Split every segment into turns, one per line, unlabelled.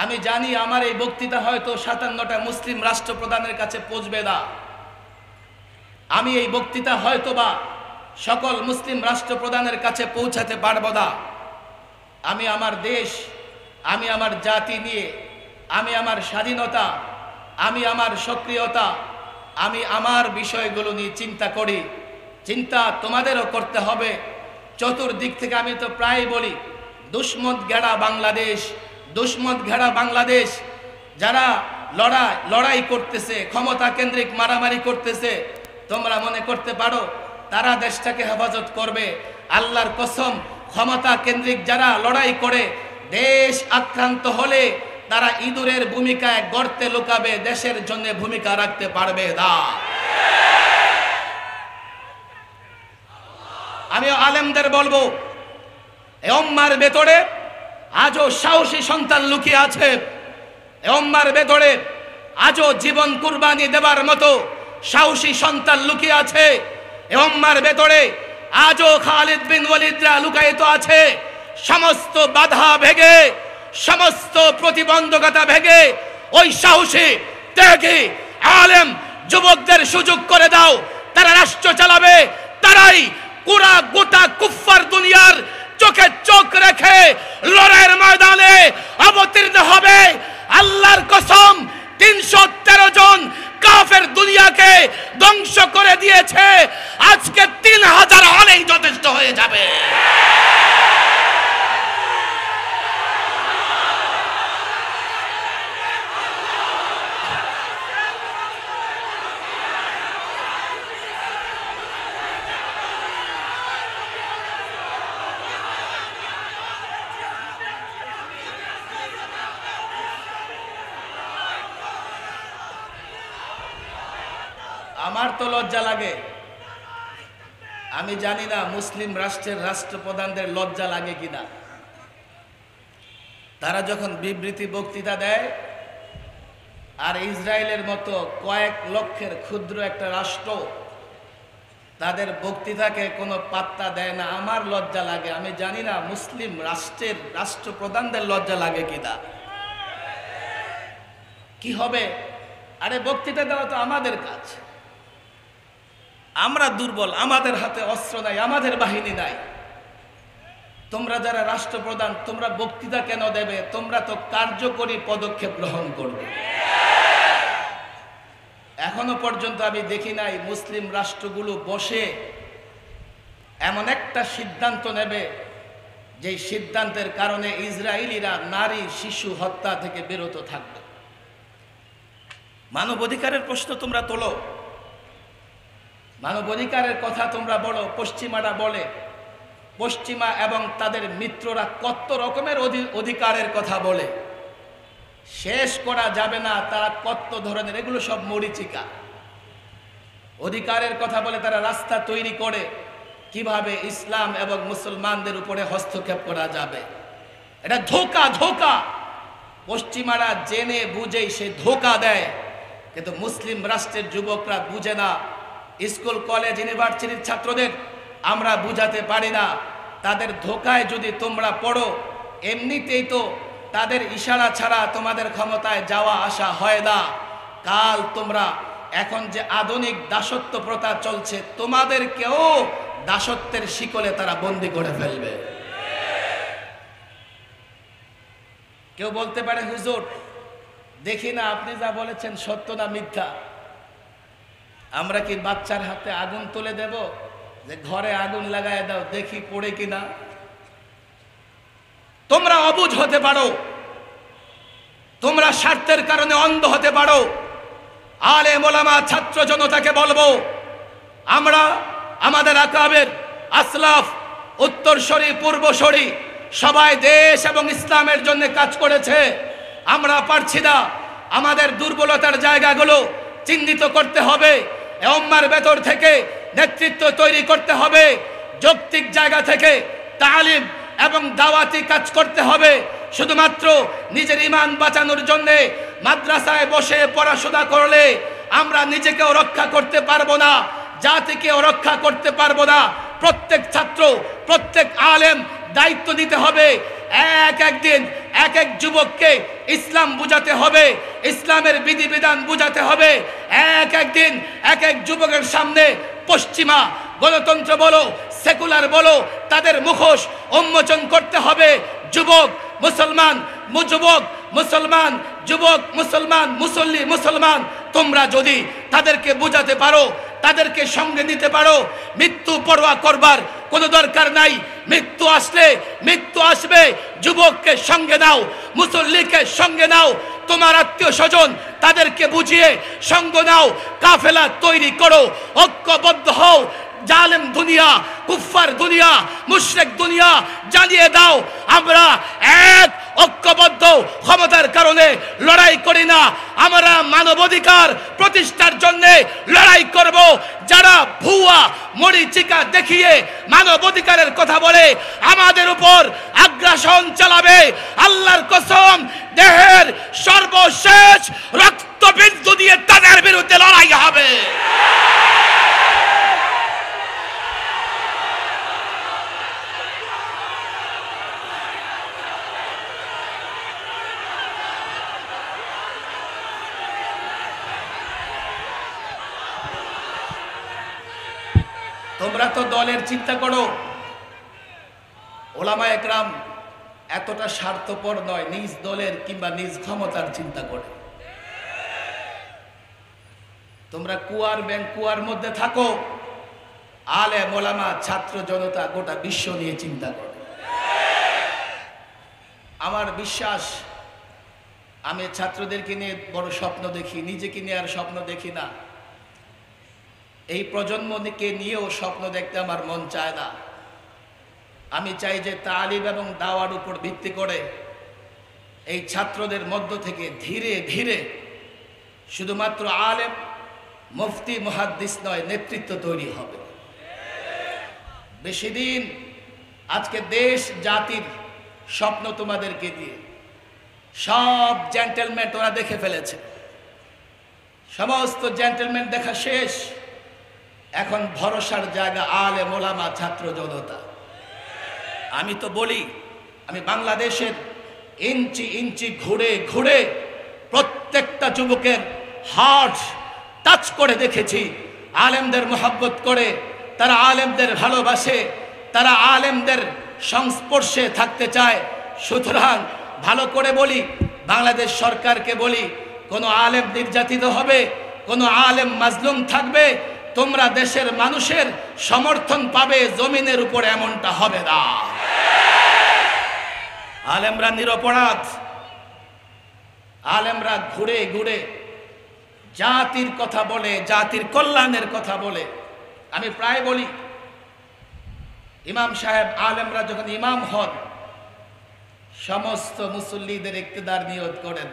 আমি জানি আমার এই বক্তৃতা হয়তো 57টা মুসলিম রাষ্ট্রপ্রধানের কাছে পৌঁছবে না। আমি এই বক্তৃতা হয়তোবা সকল মুসলিম রাষ্ট্রপ্রধানের কাছে পৌঁছাতে পারবো না। আমি আমার দেশ, আমি আমার জাতি নিয়ে, আমি আমার স্বাধীনতা, আমি আমার সক্রিয়তা, আমি আমার বিষয়গুলো নিয়ে চিন্তা করি। চিন্তা তোমাদেরও করতে হবে। চতুর্দিক থেকে আমি তো প্রায় বলি দুশ্মন ঘেরা বাংলাদেশ, দুশ্মন ঘেরা বাংলাদেশ। যারা লড়াই করতেছে, ক্ষমতা কেন্দ্রিক মারামারি করতেছে, তোমরা মনে করতে পারো তারা দেশটাকে হেফাজত করবে? আল্লাহর কসম, ক্ষমতা কেন্দ্রিক যারা লড়াই করে দেশ আক্রান্ত হলে তারা ইঁদুরের ভূমিকায় গর্তে লুকাবে, দেশের জন্য ভূমিকা রাখতে পারবে না। আমি আলেমদের বলবো, এই উম্মার ভেতরে আজও সাহসী সন্তান লুকিয়ে আছে। এই উম্মার ভেতরে আজও জীবন কুরবানি দেবার মতো সাহসী সন্তান লুকিয়ে আছে। এই উম্মার ভেতরে আজও খালিদ বিন ওয়ালিদরা লুকায়িত আছে। সমস্ত বাধা ভেঙে, সমস্ত প্রতিবন্ধকতা ভেঙে ওই সাহসী ত্যাগী আলেম যুবকদের সুযোগ করে দাও। তারা রাষ্ট্র চালাবে, তারাই পুরা গোটা কুফফার দুনিয়ার চোখে চোখ রেখে লড়াইয়ের ময়দানে অবতীর্ণ হবে। আল্লাহর কসম, 313 জন কাফের দুনিয়াকে ধ্বংস করে দিয়েছে। আজকে 3000 হলেই যথেষ্ট হয়ে যাবে। আমার তো লজ্জা লাগে। আমি জানি না মুসলিম রাষ্ট্রের রাষ্ট্রপ্রধানদের লজ্জা লাগে কিনা। তারা যখন বিবৃতি বক্তৃতা দেয় আর ইসরায়েলের মতো কয়েক লক্ষের ক্ষুদ্র একটা রাষ্ট্র তাদের বক্তৃতাকে কোনো পাত্তা দেয় না, আমার লজ্জা লাগে। আমি জানি না মুসলিম রাষ্ট্রের রাষ্ট্রপ্রধানদের লজ্জা লাগে কিনা। কি হবে? আরে বক্তৃতা দেওয়া তো আমাদের কাজ। আমরা দুর্বল, আমাদের হাতে অস্ত্র নাই, আমাদের বাহিনী নাই। তোমরা যারা রাষ্ট্রপ্রধান, তোমরা বক্তৃতা কেন দেবে? তোমরা তো কার্যকরী পদক্ষেপ গ্রহণ করবে। এখনো পর্যন্ত আমি দেখি নাই মুসলিম রাষ্ট্রগুলো বসে এমন একটা সিদ্ধান্ত নেবে যেই সিদ্ধান্তের কারণে ইসরায়েলিরা নারী শিশু হত্যা থেকে বিরত থাকবে। মানবাধিকারের প্রশ্ন তোমরা তোলো, মানবাধিকারের কথা তোমরা বলো, পশ্চিমারা বলে। পশ্চিমা এবং তাদের মিত্ররা কত রকমের অধিকারের কথা বলে, শেষ করা যাবে না। তারা কত ধরনের, এগুলো সব মরিচিকা। অধিকারের কথা বলে তারা রাস্তা তৈরি করে কিভাবে ইসলাম এবং মুসলমানদের উপরে হস্তক্ষেপ করা যাবে। এটা ধোঁকা, ধোঁকা। পশ্চিমারা জেনে বুঝেই সে ধোঁকা দেয়, কিন্তু মুসলিম রাষ্ট্রের যুবকরা বুঝে না। স্কুল কলেজ ইউনিভার্সিটির ছাত্রদের আমরা বুঝাতে পারি না। তাদের ধোঁকায় যদি তোমরা পড়ো, এমনিতেই তো তাদের ইশারা ছাড়া তোমাদের ক্ষমতায় যাওয়া আসা হয় না। কাল তোমরা, এখন যে আধুনিক দাসত্ব প্রথা চলছে, তোমাদেরকেও দাসত্বের শিকলে তারা বন্দী করে ফেলবে। কেউ বলতে পারে, হুজুর দেখি না আপনি যা বলেছেন সত্য না মিথ্যা। আমরা কি বাচ্চার হাতে আগুন তুলে দেব যে ঘরে আগুন লাগায় দাও, দেখি পড়ে কিনা? তোমরা অবুঝ হতে পারো, তোমরা স্বার্থের কারণে অন্ধ হতে পারো। আলেম ওলামা ছাত্র জনতাকে বলবো, আমরা আমাদের আকাবের আসলাফ, উত্তরসূরি পূর্বসূরি সবাই দেশ এবং ইসলামের জন্য কাজ করেছে। আমরা পারছি না, আমাদের দুর্বলতার জায়গাগুলো চিহ্নিত করতে হবে। উম্মার ভেতর থেকে নেতৃত্ব তৈরি করতে হবে। যৌক্তিক জায়গা থেকে তালিম এবং দাওয়াতি কাজ করতে হবে। শুধুমাত্র নিজের ঈমান বাঁচানোর জন্য মাদ্রাসায় বসে পড়াশোনা করলে আমরা নিজেকেও রক্ষা করতে পারবো না, জাতিকেও রক্ষা করতে পারবো না। প্রত্যেক ছাত্র, প্রত্যেক আলেম দায়িত্ব নিতে হবে। একদিন এক এক যুবককে ইসলাম বুঝাতে হবে, ইসলামের বিধিবিধান বুঝাতে হবে। একদিন এক এক যুবকের সামনে পশ্চিমা গণতন্ত্র বলো, সেকুলার বলো, তাদের মুখোশ উন্মোচন করতে হবে। যুবক মুসলমান, যুবক মুসলমান, যুবক মুসলমান, মুসল্লি মুসলমান, তোমরা যদি তাদেরকে বুঝাতে পারো, তাদেরকে সঙ্গে নিতে পারো, মৃত্যু পরোয়া করবার কোনো দরকার নাই। মৃত্যু আসলে মৃত্যু আসবে, যুবককে সঙ্গে নাও, মুসল্লিকে সঙ্গে নাও, তোমার আত্মীয় স্বজন তাদেরকে বুঝিয়ে সঙ্গ নাও, কাফেলা তৈরি করো, ঐক্যবদ্ধ হও। জালেম দুনিয়া, কুফফার দুনিয়া, মুশরিক দুনিয়া জানিয়ে দাও আমরা এক ঐক্যবদ্ধ ক্ষমতার কারণে লড়াই করি না, আমরা মানবাধিকার প্রতিষ্ঠার জন্য লড়াই করব। যারা ভুয়া মরিচিকা দেখিয়ে মানবাধিকারের কথা বলে আমাদের উপর আগ্রাসন চালাবে, আল্লাহর কসম দেহের সর্বশেষ রক্তবিন্দু দিয়ে তাদের বিরুদ্ধে লড়াই হবে। তোমরা তো দলের চিন্তা করো, ওলামায়ে কেরাম এতটা স্বার্থপর নয়, নিজ দলের কিংবা নিজ ক্ষমতার চিন্তা করে। তোমরা কুয়ার মধ্যে থাকো, আলেম ওলামা ছাত্র জনতা গোটা বিশ্ব নিয়ে চিন্তা করে। আমার বিশ্বাস, আমি ছাত্রদেরকে নিয়ে বড় স্বপ্ন দেখি, নিজেকে নিয়ে আর স্বপ্ন দেখি না। এই প্রজন্মকে নিয়েও স্বপ্ন দেখতে আমার মন চায় না। আমি চাই যে তালিম এবং দাওয়ার উপর ভিত্তি করে এই ছাত্রদের মধ্য থেকে ধীরে ধীরে শুধুমাত্র আলেম, মুফতি, মুহাদ্দিস নয়, নেতৃত্ব তৈরি হবে। বেশি দিন, আজকে দেশ জাতির স্বপ্ন তোমাদেরকে দিয়ে সব জেন্টেলম্যান ওরা দেখে ফেলেছে, সমস্ত জেন্টেলম্যান দেখা শেষ। এখন ভরসার জায়গা আলেম ওলামা ছাত্র জনতা। আমি তো বলি, আমি বাংলাদেশের ইঞ্চি ইঞ্চি ঘুরে ঘুরে প্রত্যেকটা যুবকের হার্ট টাচ করে দেখেছি। আলেমদের মোহাব্বত করে, তারা আলেমদের ভালোবাসে, তারা আলেমদের সংস্পর্শে থাকতে চায়। সুতরাং ভালো করে বলি, বাংলাদেশ সরকারকে বলি, কোনো আলেম নির্যাতিত হবে, কোনো আলেম মাজলুম থাকবে, তোমরা দেশের মানুষের সমর্থন পাবে জমিনের উপর, এমনটা হবে না। আলেমরা নিরপরাধ, আলেমরা ঘুরে ঘুরে জাতির কথা বলে, জাতির কল্যাণের কথা বলে। আমি প্রায় বলি, ইমাম সাহেব আলেমরা যখন ইমাম হন, সমস্ত মুসল্লিদের ইক্তেদার নিয়ত করেন,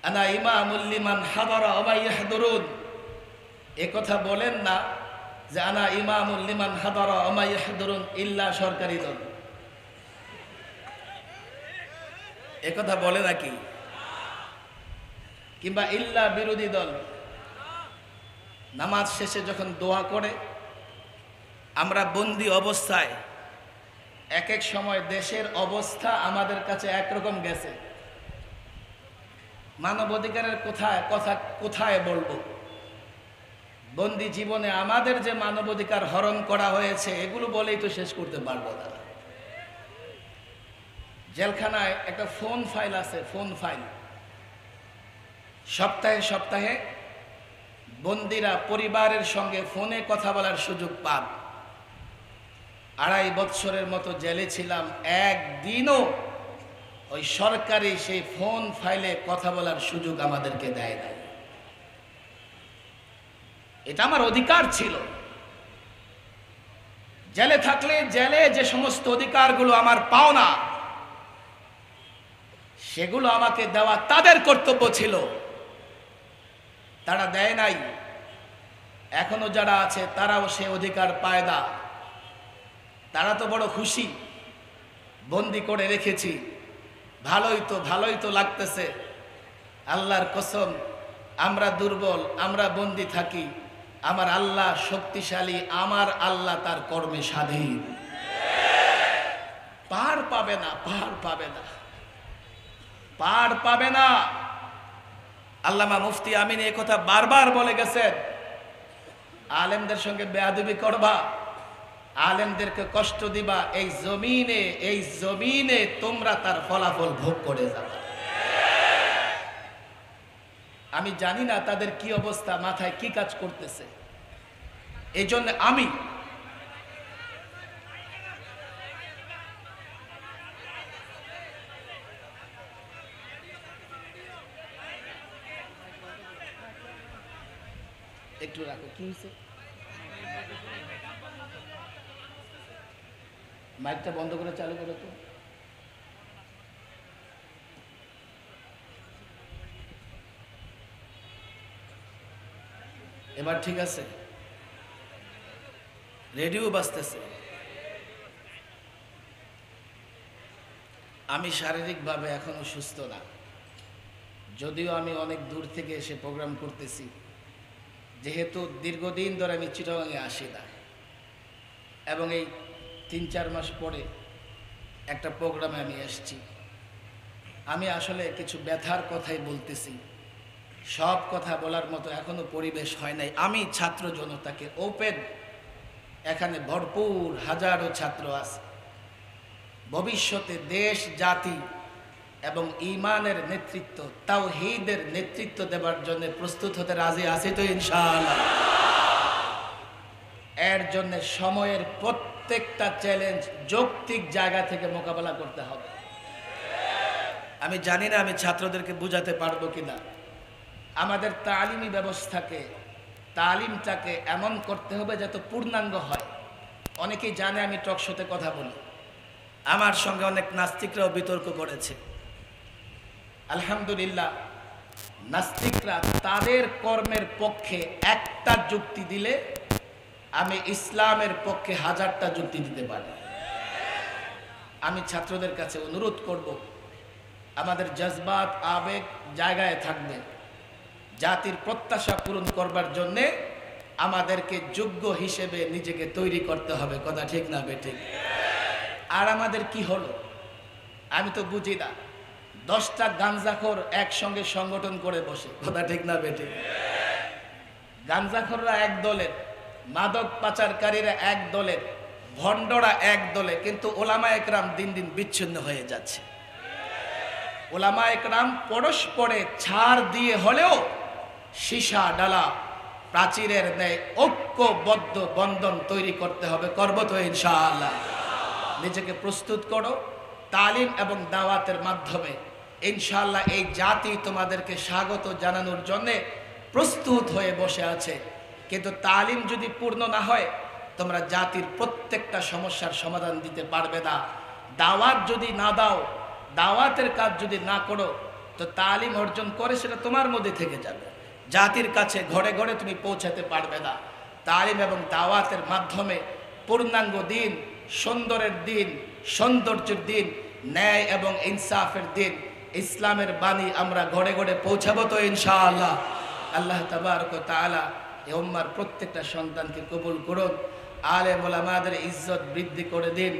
আনা ইমামুল লিমান হাদারা ওয়া ইয়াহদুরুন। এ কথা বলেন না যে আনা ইমামুল লিমান হাদারা ওয়া ইয়াহদুরুন ইল্লা সরকারি দল, এ কথা বলে নাকি? কিংবা ইল্লা বিরোধী দল। নামাজ শেষে যখন দোয়া করে, আমরা বন্দি অবস্থায়, এক এক সময় দেশের অবস্থা আমাদের কাছে একরকম গেছে, মানবাধিকারের কথা কোথায় বলবো? বন্দি জীবনে আমাদের যে মানবাধিকার হরণ করা হয়েছে, এগুলো বলেই তো শেষ করতে পারবো না। জেলখানায় একটা ফোন ফাইল আছে, ফোন ফাইল। সপ্তাহে সপ্তাহে বন্দিরা পরিবারের সঙ্গে ফোনে কথা বলার সুযোগ পান। 2.5 বৎসরের মতো জেলে ছিলাম, একদিনও ওই সরকারি সেই ফোন ফাইলে কথা বলার সুযোগ আমাদেরকে দেয় নাই। এটা আমার অধিকার ছিল। জেলে থাকলে জেলে যে সমস্ত অধিকারগুলো আমার পাওনা, সেগুলো আমাকে দেওয়া তাদের কর্তব্য ছিল, তারা দেয় নাই। এখনো যারা আছে তারাও সে অধিকার পায় না। তারা তো বড় খুশি, বন্দি করে রেখেছি, ভালোই তো লাগতেছে। আল্লাহর কসম, আমরা দুর্বল, আমরা বন্দি থাকি, আমার আল্লাহ শক্তিশালী, আমার আল্লাহ তার কর্মে স্বাধীন। পার পাবে না, পার পাবে না, পার পাবে না। আল্লামা মুফতি আমিন এই কথা বারবার বলে গেছেন, আলেমদের সঙ্গে বেয়াদবি করবা, আলেমদেরকে কষ্ট দিবা, এই জমিনে তোমরা তার ফলাফল ভোগ করে যাবে। আমি জানি না তাদের কি অবস্থা, মাথায় কি কাজ করতেছে। এই জন্য আমি একটু রাখো, কি হয়েছে? মাইকটা বন্ধ করে চালু করো তো। এবার ঠিক আছে? রেডিও বাজতেছে। আমি শারীরিকভাবে এখনো সুস্থ না, যদিও আমি অনেক দূর থেকে এসে প্রোগ্রাম করতেছি। যেহেতু দীর্ঘদিন ধরে আমি চিটাগাঙে আসি না, এবং এই 3-4 মাস পরে একটা প্রোগ্রামে আমি এসেছি। আমি আসলে কিছু ব্যথার কথাই বলতেছি, সব কথা বলার মতো এখনো পরিবেশ হয় নাই। আমি ছাত্র জনতাকে ওপেন, এখানে ভরপুর হাজারো ছাত্র আছে, ভবিষ্যতে দেশ জাতি এবং ঈমানের নেতৃত্ব, তাওহীদের নেতৃত্ব দেবার জন্য প্রস্তুত হতে রাজি আছি তো ইনশাআল্লাহ। এর জন্য সময়ের প্রত্যেকটা চ্যালেঞ্জ যৌক্তিক জায়গা থেকে মোকাবেলা করতে হবে। আমি জানি না আমি ছাত্রদেরকে বুঝাতে পারবো কিনা। আমাদের তালিমি ব্যবস্থাকে, তালিমটাকে এমন করতে হবে যাতে পূর্ণাঙ্গ হয়। অনেকেই জানে আমি টক শোতে কথা বলি, আমার সঙ্গে অনেক নাস্তিকরাও বিতর্ক করেছে। আলহামদুলিল্লাহ, নাস্তিকরা তাদের কর্মের পক্ষে একটা যুক্তি দিলে আমি ইসলামের পক্ষে 1000টা যুক্তি দিতে পারি। আমি ছাত্রদের কাছে অনুরোধ করব, আমাদের জজবাত আবেগ জায়গায় থাকবে। জাতির প্রত্যাশা পূরণ করবার জন্যে আমাদেরকে যোগ্য হিসেবে নিজেকে তৈরি করতে হবে। কথা ঠিক না বেঠিক? আর আমাদের কি হলো আমি তো বুঝি না। 10টা গাঞ্জাখোর একসঙ্গে সংগঠন করে বসে। কথা ঠিক না বেঠিক? গাঞ্জাখোররা এক দলের, মাদক পাচারকারীরা এক দলের, ভণ্ডরা এক দলে, কিন্তু ওলামা একরাম দিন দিন বিচ্ছিন্ন হয়ে যাচ্ছে। ওলামা একরাম পরস্পরে ছাড় দিয়ে হলেও সীসা ডালা প্রাচীরের ন্যায় ঐক্যবদ্ধ বন্ধন তৈরি করতে হবে। করব তো ইনশাআল্লাহ। নিজেকে প্রস্তুত করো তালিম এবং দাওয়াতের মাধ্যমে। ইনশাআল্লাহ এই জাতি তোমাদেরকে স্বাগত জানানোর জন্যে প্রস্তুত হয়ে বসে আছে। কিন্তু তালিম যদি পূর্ণ না হয়, তোমরা জাতির প্রত্যেকটা সমস্যার সমাধান দিতে পারবে না। দাওয়াত যদি না দাও, দাওয়াতের কাজ যদি না করো, তো তালিম অর্জন করে সেটা তোমার মধ্যে থেকে যাবে, জাতির কাছে ঘরে ঘরে তুমি পৌঁছাতে পারবে না। তালিম এবং দাওয়াতের মাধ্যমে পূর্ণাঙ্গ দিন, সুন্দরের দিন, সৌন্দর্যের দিন, ন্যায় এবং ইনসাফের দিন, ইসলামের বাণী আমরা ঘরে ঘরে পৌঁছাবো তো ইনশাআল্লাহ। আল্লাহ তাবারক ওয়া তাআলা এই উম্মার প্রত্যেকটা সন্তানকে কবুল করুন। আলেম ওলামাদের ইজ্জত বৃদ্ধি করে দিন।